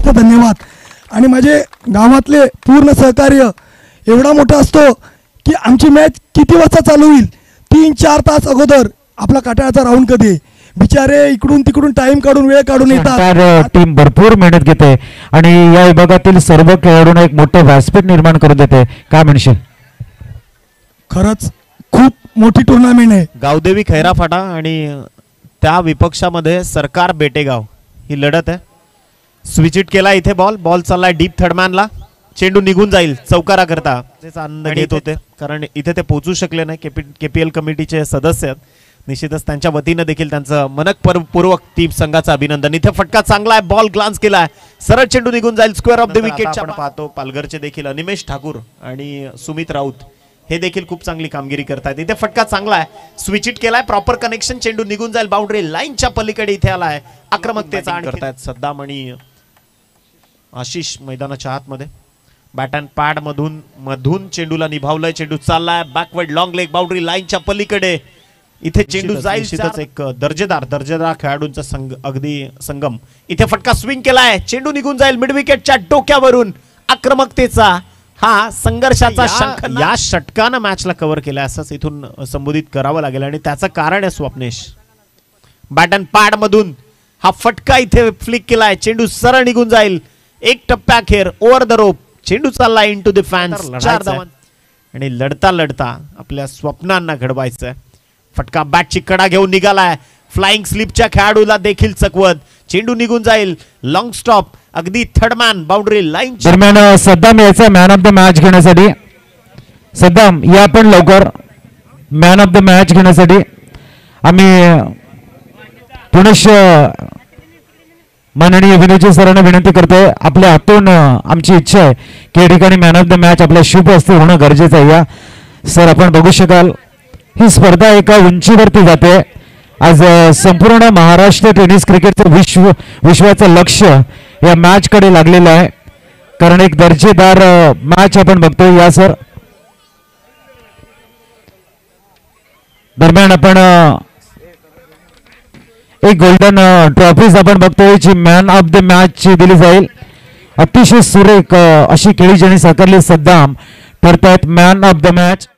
मनापासून धन्यवाद. आणि माझे गावातले पूर्ण सहकार्य एवढा मोठा असतो की आमची मॅच किती वाजता चालू होईल 3-4 तास अगोदर आपला काटाळाचा राऊंड कधी बिचारे इकडून तिकडून टाइम काढून वेळ काढून येतात. टीम भरपूर मेहनत घेते आणि या विभागातील सर्व खेळाडूंना एक मोठं व्यासपीठ निर्माण करून देते. काय म्हणशील? खरंच खूप मोठी टुर्नामेंट आहे. गावदेवी खैराफाटा आणि त्या विपक्षामध्ये सरकार बेटेगाव ही लढत आहे. स्विच इट केला इथे बॉल चाललाय डीप थर्डमॅनला. चेंडू निघून जाईल चौकारा करता. त्याचा आनंद घेत होते कारण इथे ते पोहोचू शकले नाही. केपीएल कमिटीचे सदस्य आहेत. निश्चितच त्यांच्या वतीनं देखील त्यांचं मनपूर्वक टीम संघाचं अभिनंदन. इथे फटका चांगला आहे. बॉल ग्लान्स केलाय. सरळ चेंडू निघून जाईल स्क्वेअर ऑफ द विकेटच्या. आपण पाहतो पालघरचे देखील अनिमेश ठाकूर आणि सुमित राऊत हे देखील खूप चांगली कामगिरी करतायत. इथे फटका चांगला आहे. स्विच इट केलाय. Proper connection. चेंडू निघून जाईल बाउंड्री लाईनच्या पलीकडे इथे आलाय. आक्रमकतेचा आणि करतायत सद्दाम आणि आशिष मैदानाच्या आतमध्ये. बॅट अँड पॅड मधून चेंडूला निभावलंय. चेंडू चाललाय बॅकवर्ड लॉंग लेग बाउंड्री लाईनच्या पलीकडे. इथे चेंडू जाईल. एक दर्जेदार खेळाडूंचा अगदी संगम. इथे फटका स्विंग केलाय. चेंडू निघून जाईल मिड विकेटच्या डोक्यावरून. आक्रमकतेचा हा संघर्षाचा शंख या षटकानं मॅचला कव्हर केलाय असंच इथून संबोधित करावं लागेल. आणि त्याचं कारण आहे स्वप्नेश. बॅट अँड पॅड मधून हा फटका इथे फ्लिक केलाय. चेंडू सरळ निघून जाईल. एक टप्प्याखेर ओव्हर द रोप. चेंडू चालला इनटू द फॅन्स. 4 धावा. आणि लढता आपल्या स्वप्नांना घडवायचंय. फटका बॅटची कडा घेऊन निघालाय. फ्लाइंग स्लिपच्या खेळाडूला देखील चकवत. चेंडू निघून जाईल. लॉंग स्टॉप अगदी थर्डमॅन बाउंड्री लाईन दरम्यान. सद्दाम याचा मॅन ऑफ द मॅच घेण्यासाठी. सद्दाम या पण लवकर मॅन ऑफ द मॅच घेण्यासाठी आम्ही पुनश माननीय विनोदजी सरांना विनंती करतोय. आपल्या हातून आमची इच्छा आहे की या ठिकाणी मॅन ऑफ द मॅच आपल्या शुभ हस्ते होणं गरजेचं आहे. या सर आपण बघू शकाल ही स्पर्धा एका उंचीवरती जाते. आज संपूर्ण महाराष्ट्र टेनिस क्रिकेटचं विश्वाचं लक्ष या मॅच कडे लागलेलं आहे कारण एक दर्जेदार मॅच आपण बघतोय. या सर दरम्यान आपण एक गोल्डन ट्रॉफीज आपण बघतोय जी मॅन ऑफ द मॅच दिली जाईल. अतिशय सुरेख अशी खेळी ज्यांनी साकारली सद्दाम ठरतायत मॅन ऑफ द मॅच.